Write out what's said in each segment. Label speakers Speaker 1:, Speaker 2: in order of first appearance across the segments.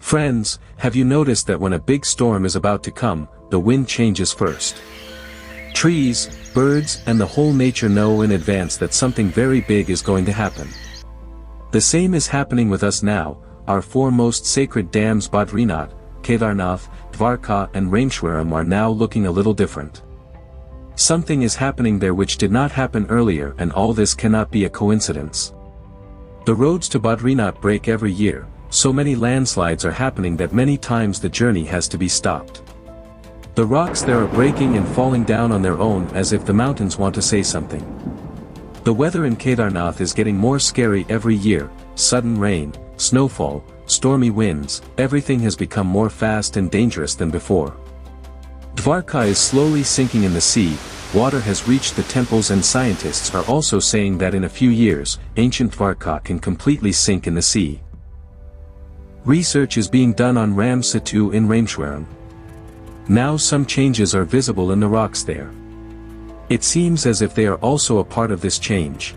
Speaker 1: Friends, have you noticed that when a big storm is about to come, the wind changes first? Trees, birds, and the whole nature know in advance that something very big is going to happen. The same is happening with us now. Our four most sacred dams Badrinath, Kedarnath, Dvarka and Rameshwaram are now looking a little different. Something is happening there which did not happen earlier, and all this cannot be a coincidence. The roads to Badrinath break every year, so many landslides are happening that many times the journey has to be stopped. The rocks there are breaking and falling down on their own as if the mountains want to say something. The weather in Kedarnath is getting more scary every year. Sudden rain, snowfall, stormy winds, everything has become more fast and dangerous than before. Dvarka is slowly sinking in the sea, water has reached the temples, and scientists are also saying that in a few years, ancient Dvarka can completely sink in the sea. Research is being done on Ram Setu in Rameshwaram. Now some changes are visible in the rocks there. It seems as if they are also a part of this change.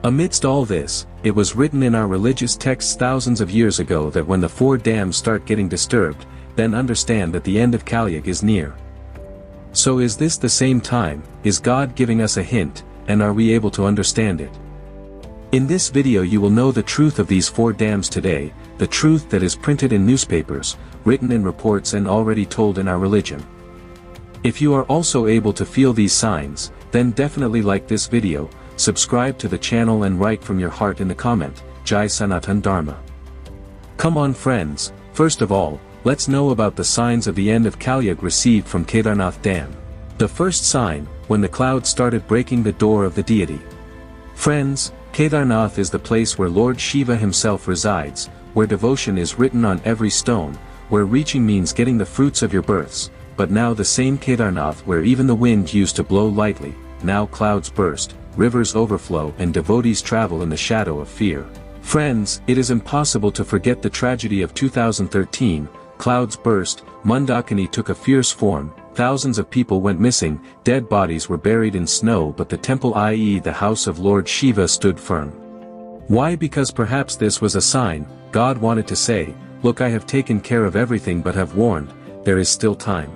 Speaker 1: Amidst all this, it was written in our religious texts thousands of years ago that when the four dams start getting disturbed, then understand that the end of Kali Yuga is near. So is this the same time? Is God giving us a hint, and are we able to understand it? In this video you will know the truth of these four dams today, the truth that is printed in newspapers, written in reports and already told in our religion. If you are also able to feel these signs, then definitely like this video, subscribe to the channel and write from your heart in the comment, Jai Sanatan Dharma. Come on friends, first of all, let's know about the signs of the end of Kali Yuga received from Kedarnath Dam. The first sign, when the clouds started breaking the door of the deity. Friends, Kedarnath is the place where Lord Shiva himself resides, where devotion is written on every stone, where reaching means getting the fruits of your births, but now the same Kedarnath where even the wind used to blow lightly, now clouds burst, rivers overflow and devotees travel in the shadow of fear. Friends, it is impossible to forget the tragedy of 2013, clouds burst, Mandakini took a fierce form, thousands of people went missing, dead bodies were buried in snow, but the temple, i.e. the house of Lord Shiva, stood firm. Why? Because perhaps this was a sign. God wanted to say, look, I have taken care of everything but have warned, there is still time.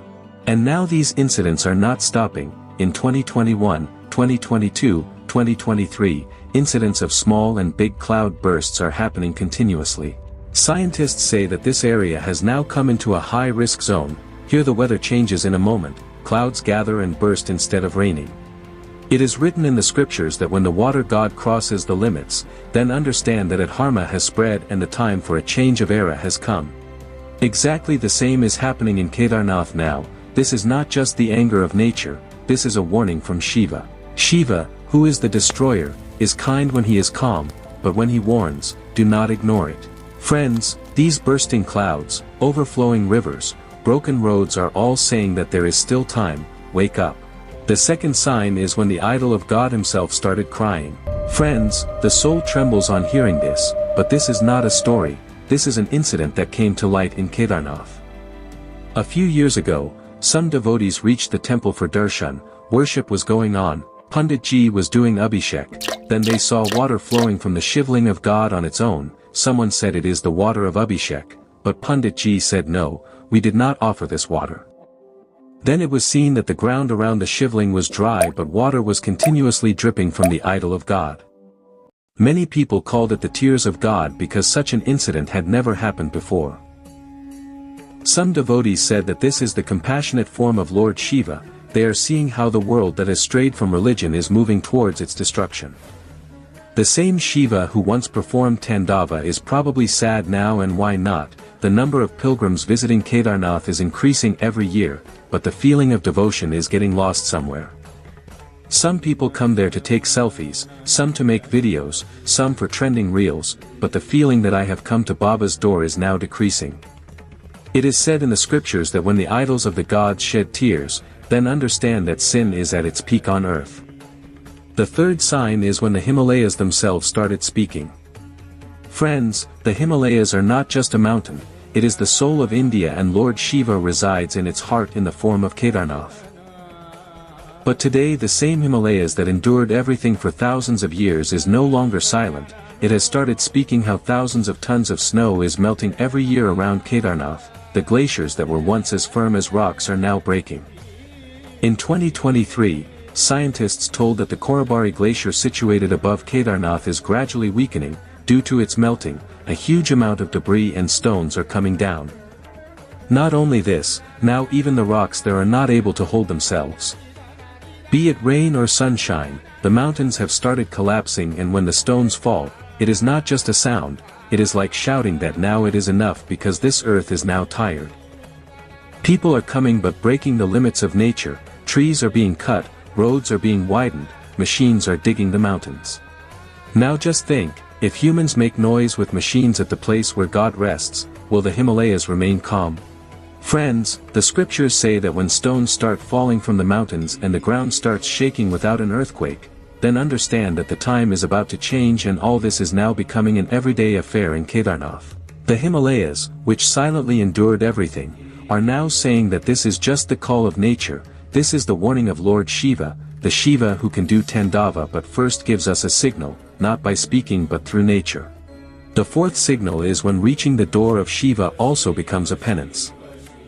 Speaker 1: And now these incidents are not stopping. In 2021, 2022, 2023, incidents of small and big cloud bursts are happening continuously. Scientists say that this area has now come into a high-risk zone. Here the weather changes in a moment, clouds gather and burst instead of raining. It is written in the scriptures that when the water god crosses the limits, then understand that adharma has spread and the time for a change of era has come. Exactly the same is happening in Kedarnath now. This is not just the anger of nature, this is a warning from Shiva. Shiva, who is the destroyer, is kind when he is calm, but when he warns, do not ignore it. Friends, these bursting clouds, overflowing rivers, broken roads are all saying that there is still time, wake up. The second sign is when the idol of God himself started crying. Friends, the soul trembles on hearing this, but this is not a story, this is an incident that came to light in Kedarnath. A few years ago, some devotees reached the temple for darshan, worship was going on, Panditji was doing Abhishek, then they saw water flowing from the shivling of God on its own. Someone said it is the water of Abhishek, but Panditji said no, we did not offer this water. Then it was seen that the ground around the shivling was dry but water was continuously dripping from the idol of God. Many people called it the tears of God because such an incident had never happened before. Some devotees said that this is the compassionate form of Lord Shiva. They are seeing how the world that has strayed from religion is moving towards its destruction. The same Shiva who once performed Tandava is probably sad now, and why not? The number of pilgrims visiting Kedarnath is increasing every year, but the feeling of devotion is getting lost somewhere. Some people come there to take selfies, some to make videos, some for trending reels, but the feeling that I have come to Baba's door is now decreasing. It is said in the scriptures that when the idols of the gods shed tears, then understand that sin is at its peak on earth. The third sign is when the Himalayas themselves started speaking. Friends, the Himalayas are not just a mountain, it is the soul of India, and Lord Shiva resides in its heart in the form of Kedarnath. But today the same Himalayas that endured everything for thousands of years is no longer silent. It has started speaking how thousands of tons of snow is melting every year around Kedarnath. The glaciers that were once as firm as rocks are now breaking. In 2023, scientists told that the Korabari Glacier situated above Kedarnath is gradually weakening. Due to its melting, a huge amount of debris and stones are coming down. Not only this, now even the rocks there are not able to hold themselves. Be it rain or sunshine, the mountains have started collapsing, and when the stones fall, it is not just a sound, it is like shouting that now it is enough because this earth is now tired. People are coming but breaking the limits of nature, trees are being cut, roads are being widened, machines are digging the mountains. Now just think, if humans make noise with machines at the place where God rests, will the Himalayas remain calm? Friends, the scriptures say that when stones start falling from the mountains and the ground starts shaking without an earthquake, then understand that the time is about to change, and all this is now becoming an everyday affair in Kedarnath. The Himalayas, which silently endured everything, are now saying that this is just the call of nature. This is the warning of Lord Shiva, the Shiva who can do Tandava but first gives us a signal, not by speaking but through nature. The fourth signal is when reaching the door of Shiva also becomes a penance.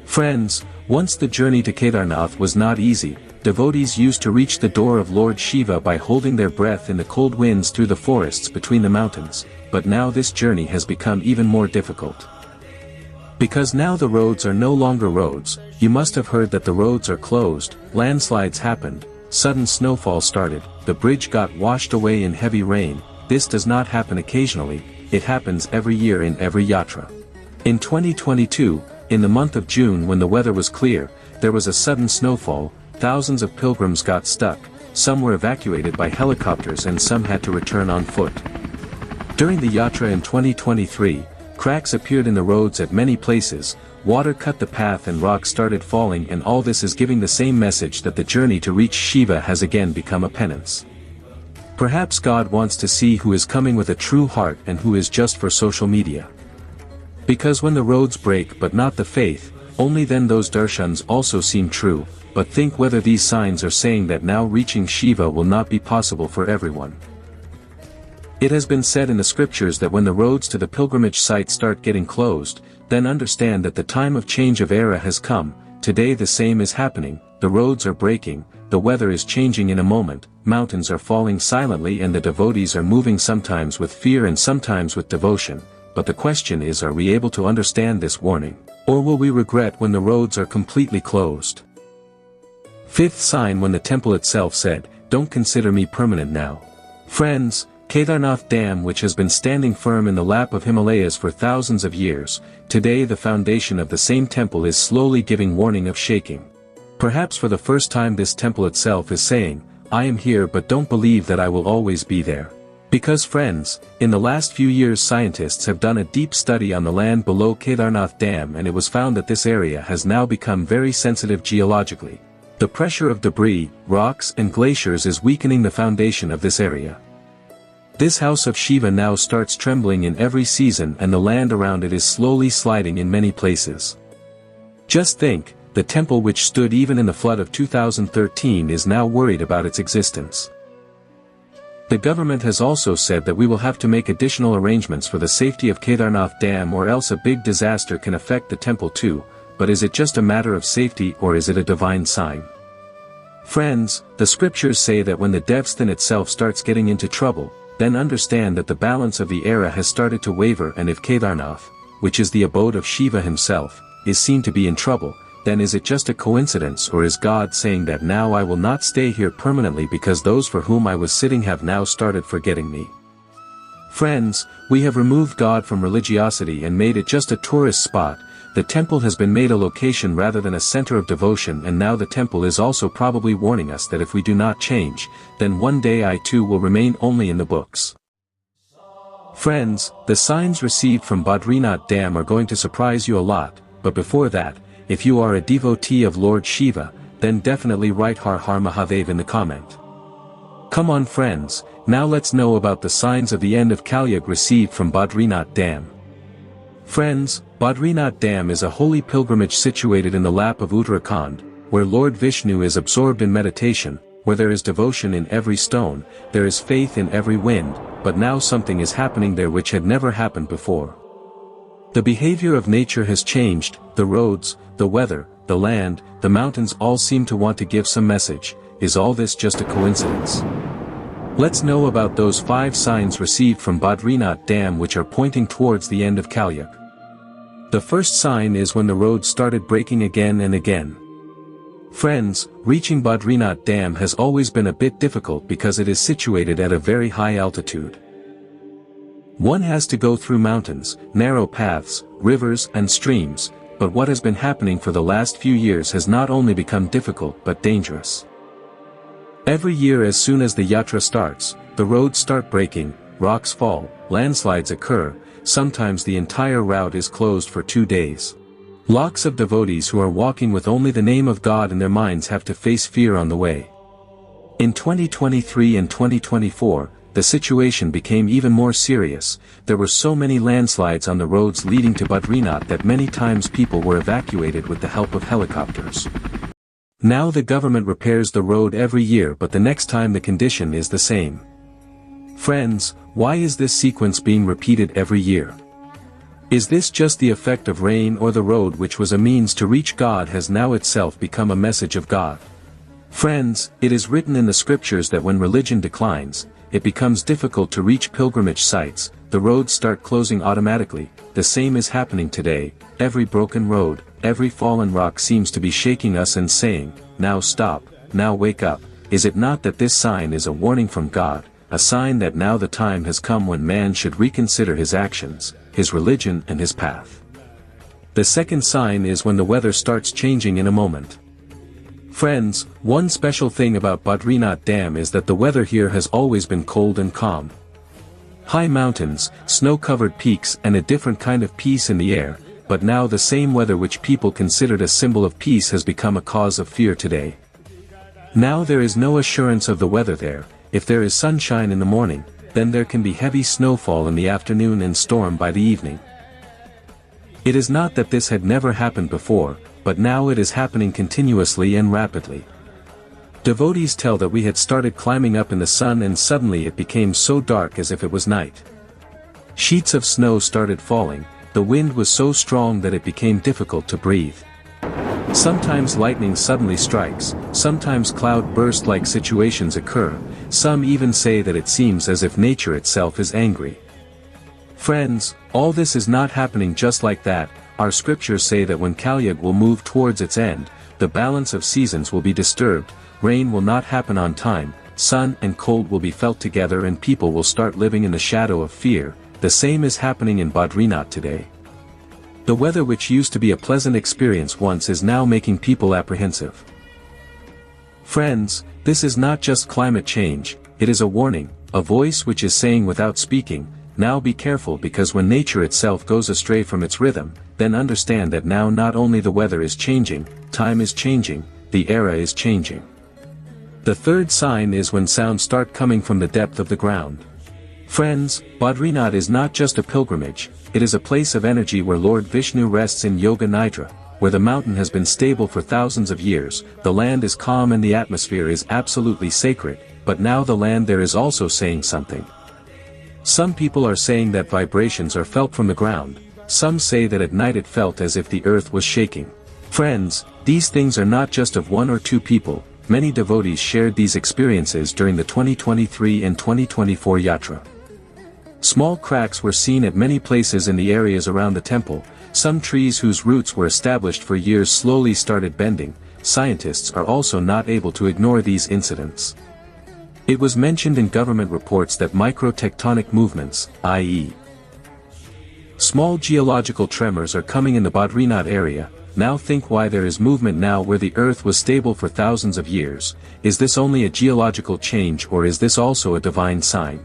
Speaker 1: Friends, once the journey to Kedarnath was not easy. Devotees used to reach the door of Lord Shiva by holding their breath in the cold winds through the forests between the mountains, but now this journey has become even more difficult. Because now the roads are no longer roads. You must have heard that the roads are closed, landslides happened, sudden snowfall started, the bridge got washed away in heavy rain. This does not happen occasionally, it happens every year in every yatra. In 2022, in the month of June when the weather was clear, there was a sudden snowfall. Thousands of pilgrims got stuck, some were evacuated by helicopters and some had to return on foot. During the yatra in 2023, cracks appeared in the roads at many places, water cut the path and rocks started falling, and all this is giving the same message that the journey to reach Shiva has again become a penance. Perhaps God wants to see who is coming with a true heart and who is just for social media. Because when the roads break but not the faith, only then those darshans also seem true. But think whether these signs are saying that now reaching Shiva will not be possible for everyone. It has been said in the scriptures that when the roads to the pilgrimage site start getting closed, then understand that the time of change of era has come. Today the same is happening, the roads are breaking, the weather is changing in a moment, mountains are falling silently, and the devotees are moving sometimes with fear and sometimes with devotion. But the question is, are we able to understand this warning, or will we regret when the roads are completely closed? Fifth sign, when the temple itself said, "Don't consider me permanent now." Friends, Kedarnath Dam, which has been standing firm in the lap of Himalayas for thousands of years, today the foundation of the same temple is slowly giving warning of shaking. Perhaps for the first time this temple itself is saying, "I am here but don't believe that I will always be there." Because friends, in the last few years scientists have done a deep study on the land below Kedarnath Dam, and it was found that this area has now become very sensitive geologically. The pressure of debris, rocks and glaciers is weakening the foundation of this area. This house of Shiva now starts trembling in every season, and the land around it is slowly sliding in many places. Just think, the temple which stood even in the flood of 2013 is now worried about its existence. The government has also said that we will have to make additional arrangements for the safety of Kedarnath Dam, or else a big disaster can affect the temple too. But is it just a matter of safety, or is it a divine sign? Friends, the scriptures say that when the Devasthan itself starts getting into trouble, then understand that the balance of the era has started to waver, and if Kedarnath, which is the abode of Shiva himself, is seen to be in trouble, then is it just a coincidence, or is God saying that now I will not stay here permanently because those for whom I was sitting have now started forgetting me? Friends, we have removed God from religiosity and made it just a tourist spot. The temple has been made a location rather than a center of devotion, and now the temple is also probably warning us that if we do not change, then one day I too will remain only in the books. Friends, the signs received from Badrinath Dam are going to surprise you a lot, but before that, if you are a devotee of Lord Shiva, then definitely write Har Har Mahadev in the comment. Come on friends, now let's know about the signs of the end of Kalyug received from Badrinath Dam. Friends, Badrinath Dam is a holy pilgrimage situated in the lap of Uttarakhand, where Lord Vishnu is absorbed in meditation. Where there is devotion in every stone, there is faith in every wind, but now something is happening there which had never happened before. The behavior of nature has changed, the roads, the weather, the land, the mountains all seem to want to give some message. Is all this just a coincidence? Let's know about those 5 signs received from Badrinath Dam which are pointing towards the end of Kalyug. The first sign is when the road started breaking again and again. Friends, reaching Badrinath Dam has always been a bit difficult because it is situated at a very high altitude. One has to go through mountains, narrow paths, rivers and streams, but what has been happening for the last few years has not only become difficult but dangerous. Every year as soon as the yatra starts, the roads start breaking, rocks fall, landslides occur, sometimes the entire route is closed for 2 days. Lakhs of devotees who are walking with only the name of God in their minds have to face fear on the way. In 2023 and 2024, the situation became even more serious. There were so many landslides on the roads leading to Badrinath that many times people were evacuated with the help of helicopters. Now the government repairs the road every year, but the next time the condition is the same. Friends, why is this sequence being repeated every year? Is this just the effect of rain, or the road which was a means to reach God has now itself become a message of God? Friends, it is written in the scriptures that when religion declines, it becomes difficult to reach pilgrimage sites, the roads start closing automatically. The same is happening today. Every broken road, every fallen rock seems to be shaking us and saying, now stop, now wake up. Is it not that this sign is a warning from God, a sign that now the time has come when man should reconsider his actions, his religion and his path? The second sign is when the weather starts changing in a moment. Friends, one special thing about Badrinath Dam is that the weather here has always been cold and calm. High mountains, snow-covered peaks and a different kind of peace in the air, but now the same weather which people considered a symbol of peace has become a cause of fear today. Now there is no assurance of the weather there. If there is sunshine in the morning, then there can be heavy snowfall in the afternoon and storm by the evening. It is not that this had never happened before, but now it is happening continuously and rapidly. Devotees tell that we had started climbing up in the sun and suddenly it became so dark as if it was night. Sheets of snow started falling, the wind was so strong that it became difficult to breathe. Sometimes lightning suddenly strikes, sometimes cloud burst-like situations occur, some even say that it seems as if nature itself is angry. Friends, all this is not happening just like that. Our scriptures say that when Kalyug will move towards its end, the balance of seasons will be disturbed, rain will not happen on time, sun and cold will be felt together and people will start living in the shadow of fear. The same is happening in Badrinath today. The weather which used to be a pleasant experience once is now making people apprehensive. Friends, this is not just climate change, it is a warning, a voice which is saying without speaking, now be careful, because when nature itself goes astray from its rhythm, then understand that now not only the weather is changing, time is changing, the era is changing. The third sign is when sounds start coming from the depth of the ground. Friends, Badrinath is not just a pilgrimage, it is a place of energy where Lord Vishnu rests in Yoga Nidra, where the mountain has been stable for thousands of years, the land is calm and the atmosphere is absolutely sacred, but now the land there is also saying something. Some people are saying that vibrations are felt from the ground, some say that at night it felt as if the earth was shaking. Friends, these things are not just of 1 or 2 people, many devotees shared these experiences during the 2023 and 2024 yatra. Small cracks were seen at many places in the areas around the temple, some trees whose roots were established for years slowly started bending. Scientists are also not able to ignore these incidents. It was mentioned in government reports that microtectonic movements, i.e., small geological tremors are coming in the Badrinath area. Now think why there is movement now where the earth was stable for thousands of years. Is this only a geological change or is this also a divine sign?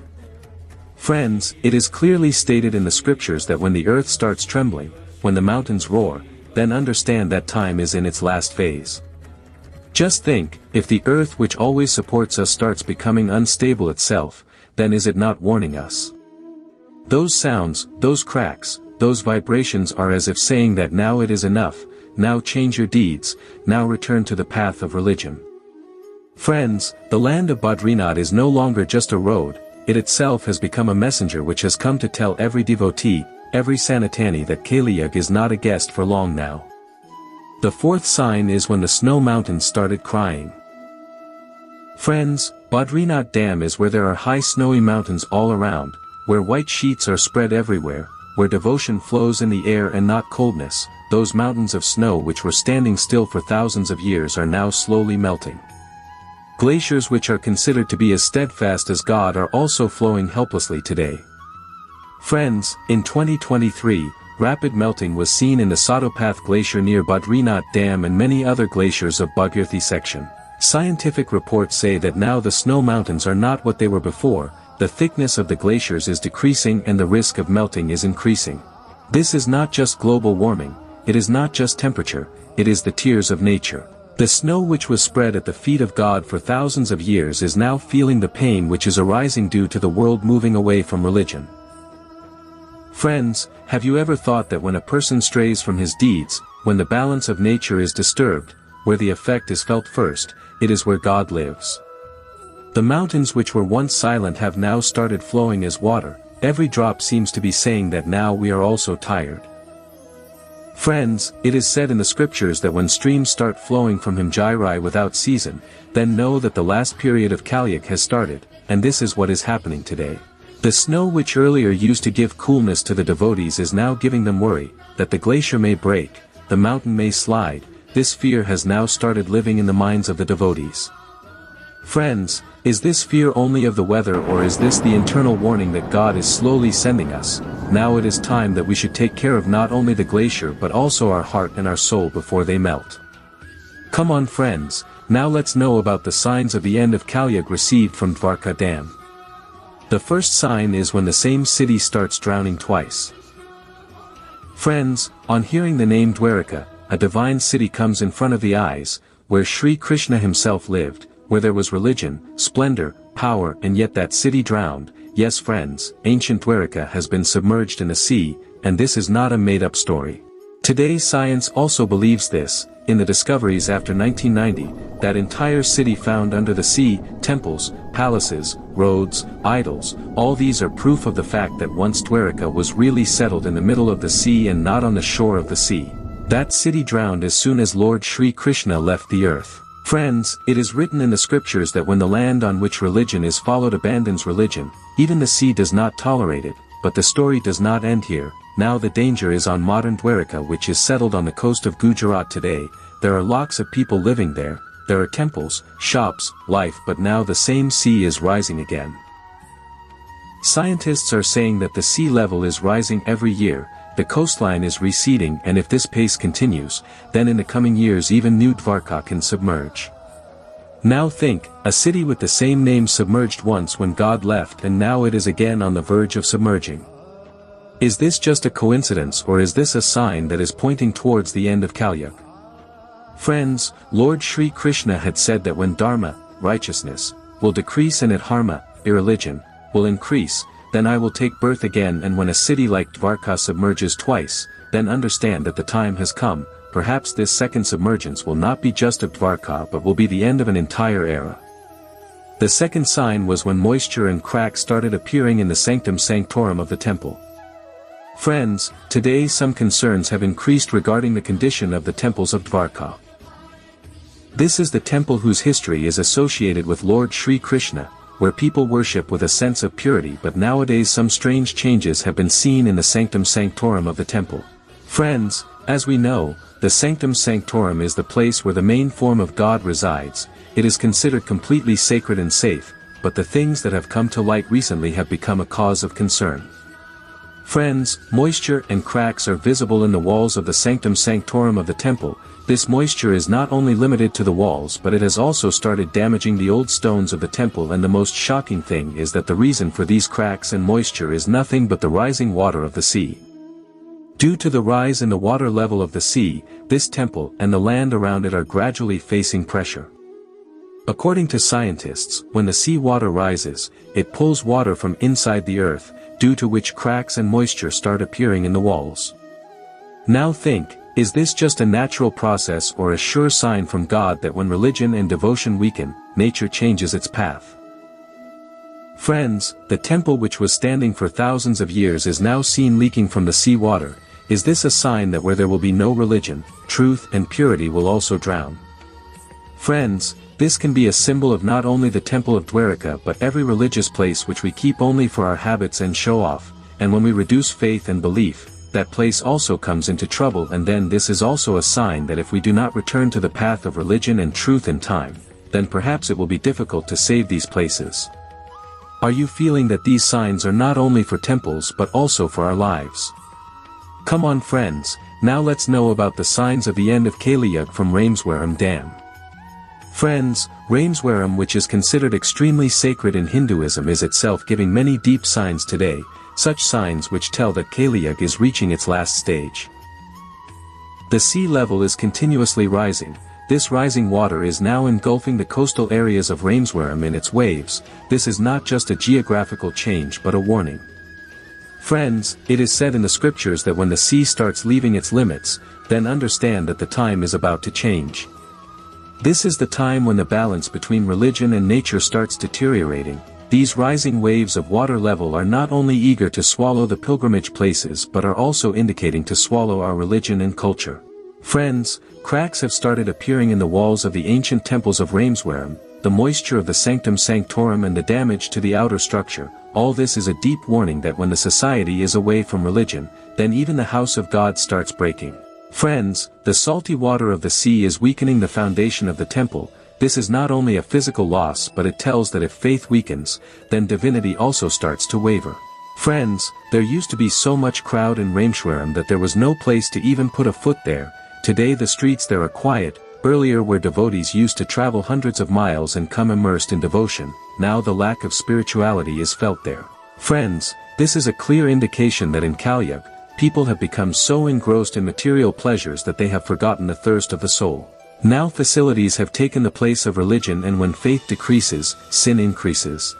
Speaker 1: Friends, it is clearly stated in the scriptures that when the earth starts trembling, when the mountains roar, then understand that time is in its last phase. Just think, if the earth which always supports us starts becoming unstable itself, then is it not warning us? Those sounds, those cracks, those vibrations are as if saying that now it is enough, now change your deeds, now return to the path of religion. Friends, the land of Badrinath is no longer just a road, it itself has become a messenger which has come to tell every devotee, every sanatani that Kaliyug is not a guest for long now. The fourth sign is when the snow mountains started crying. Friends, Badrinath Dam is where there are high snowy mountains all around, where white sheets are spread everywhere, where devotion flows in the air and not coldness. Those mountains of snow which were standing still for thousands of years are now slowly melting. Glaciers which are considered to be as steadfast as God are also flowing helplessly today. Friends, in 2023, rapid melting was seen in the Sadopath Glacier near Badrinath Dam and many other glaciers of Bhagirathi section. Scientific reports say that now the snow mountains are not what they were before, the thickness of the glaciers is decreasing and the risk of melting is increasing. This is not just global warming, it is not just temperature, it is the tears of nature. The snow which was spread at the feet of God for thousands of years is now feeling the pain which is arising due to the world moving away from religion. Friends, have you ever thought that when a person strays from his deeds, when the balance of nature is disturbed, where the effect is felt first, it is where God lives. The mountains which were once silent have now started flowing as water, every drop seems to be saying that now we are also tired. Friends, it is said in the scriptures that when streams start flowing from Himjairai without season, then know that the last period of Kaliyug has started, and this is what is happening today. The snow which earlier used to give coolness to the devotees is now giving them worry, that the glacier may break, the mountain may slide. This fear has now started living in the minds of the devotees. Friends, is this fear only of the weather or is this the internal warning that God is slowly sending us? Now it is time that we should take care of not only the glacier but also our heart and our soul before they melt. Come on friends, now let's know about the signs of the end of Kaliyug received from Dwarka Dam. The first sign is when the same city starts drowning twice. Friends, on hearing the name Dwarka, a divine city comes in front of the eyes, where Sri Krishna himself lived, where there was religion, splendor, power and yet that city drowned. Yes friends, ancient Dwarka has been submerged in the sea, and this is not a made-up story. Today science also believes this, in the discoveries after 1990, that entire city found under the sea, temples, palaces, roads, idols, all these are proof of the fact that once Dwarka was really settled in the middle of the sea and not on the shore of the sea. That city drowned as soon as Lord Sri Krishna left the earth. Friends, it is written in the scriptures that when the land on which religion is followed abandons religion, even the sea does not tolerate it, but the story does not end here. Now the danger is on modern Dwarka which is settled on the coast of Gujarat today. There are lakhs of people living there, there are temples, shops, life, but now the same sea is rising again. Scientists are saying that the sea level is rising every year, the coastline is receding, and if this pace continues, then in the coming years even New Dwarka can submerge. Now think, a city with the same name submerged once when God left and now it is again on the verge of submerging. Is this just a coincidence or is this a sign that is pointing towards the end of Kaliyug? Friends, Lord Sri Krishna had said that when Dharma, righteousness, will decrease and Adharma, irreligion, will increase, then I will take birth again, and when a city like Dwarka submerges twice, then understand that the time has come. Perhaps this second submergence will not be just of Dwarka but will be the end of an entire era. The second sign was when moisture and cracks started appearing in the sanctum sanctorum of the temple. Friends, today some concerns have increased regarding the condition of the temples of Dwarka. This is the temple whose history is associated with Lord Sri Krishna, where people worship with a sense of purity, but nowadays some strange changes have been seen in the sanctum sanctorum of the temple. Friends, as we know, the sanctum sanctorum is the place where the main form of God resides. It is considered completely sacred and safe, but the things that have come to light recently have become a cause of concern. Friends, moisture and cracks are visible in the walls of the sanctum sanctorum of the temple. This moisture is not only limited to the walls but it has also started damaging the old stones of the temple, and the most shocking thing is that the reason for these cracks and moisture is nothing but the rising water of the sea. Due to the rise in the water level of the sea, this temple and the land around it are gradually facing pressure. According to scientists, when the sea water rises, it pulls water from inside the earth, due to which cracks and moisture start appearing in the walls. Now think, Is this just a natural process or a sure sign from God that when religion and devotion weaken, nature changes its path? Friends, the temple which was standing for thousands of years is now seen leaking from the sea water. Is this a sign that where there will be no religion, truth and purity will also drown? Friends, this can be a symbol of not only the temple of Dwarka but every religious place which we keep only for our habits and show off, and when we reduce faith and belief, that place also comes into trouble, and then this is also a sign that if we do not return to the path of religion and truth in time, then perhaps it will be difficult to save these places. Are you feeling that these signs are not only for temples but also for our lives? Come on friends, now let's know about the signs of the end of Kali Yuga from Rameswaram Dam. Friends, Rameswaram, which is considered extremely sacred in Hinduism, is itself giving many deep signs today, such signs which tell that Kali Yuga is reaching its last stage. The sea level is continuously rising. This rising water is now engulfing the coastal areas of Rameswaram in its waves. This is not just a geographical change but a warning. Friends, it is said in the scriptures that when the sea starts leaving its limits, then understand that the time is about to change. This is the time when the balance between religion and nature starts deteriorating. These rising waves of water level are not only eager to swallow the pilgrimage places but are also indicating to swallow our religion and culture. Friends, cracks have started appearing in the walls of the ancient temples of Rameswaram, the moisture of the sanctum sanctorum and the damage to the outer structure. All this is a deep warning that when the society is away from religion, then even the house of God starts breaking. Friends, the salty water of the sea is weakening the foundation of the temple. This is not only a physical loss but it tells that if faith weakens, then divinity also starts to waver. Friends, there used to be so much crowd in Rameswaram that there was no place to even put a foot there. Today the streets there are quiet. Earlier where devotees used to travel hundreds of miles and come immersed in devotion, now the lack of spirituality is felt there. Friends, this is a clear indication that in Kali Yuga, people have become so engrossed in material pleasures that they have forgotten the thirst of the soul. Now facilities have taken the place of religion, and when faith decreases, sin increases.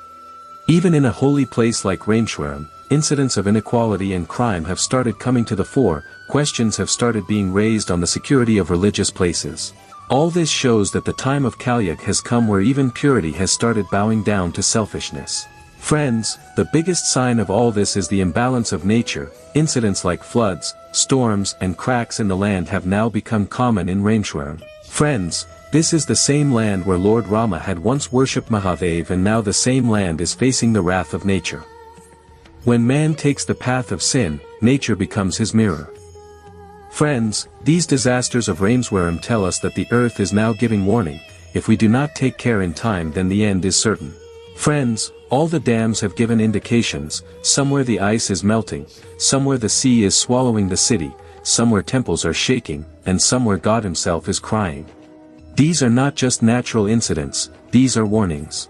Speaker 1: Even in a holy place like Rameswaram, incidents of inequality and crime have started coming to the fore. Questions have started being raised on the security of religious places. All this shows that the time of Kali Yuga has come where even purity has started bowing down to selfishness. Friends, the biggest sign of all this is the imbalance of nature. Incidents like floods, storms and cracks in the land have now become common in Rameswaram. Friends, this is the same land where Lord Rama had once worshipped Mahadev, and now the same land is facing the wrath of nature. When man takes the path of sin, nature becomes his mirror. Friends, these disasters of Rameswaram tell us that the earth is now giving warning. If we do not take care in time, then the end is certain. Friends, all the dams have given indications. Somewhere the ice is melting, somewhere the sea is swallowing the city, somewhere temples are shaking, and somewhere God himself is crying. These are not just natural incidents, these are warnings.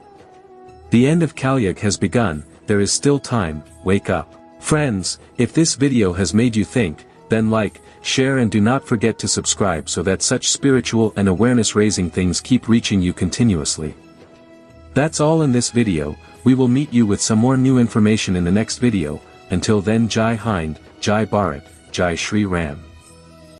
Speaker 1: The end of Kali Yuga has begun. There is still time. Wake up. Friends, if this video has made you think, then like, share and do not forget to subscribe so that such spiritual and awareness-raising things keep reaching you continuously. That's all in this video. We will meet you with some more new information in the next video. Until then, Jai Hind, Jai Bharat, Jai Shri Ram.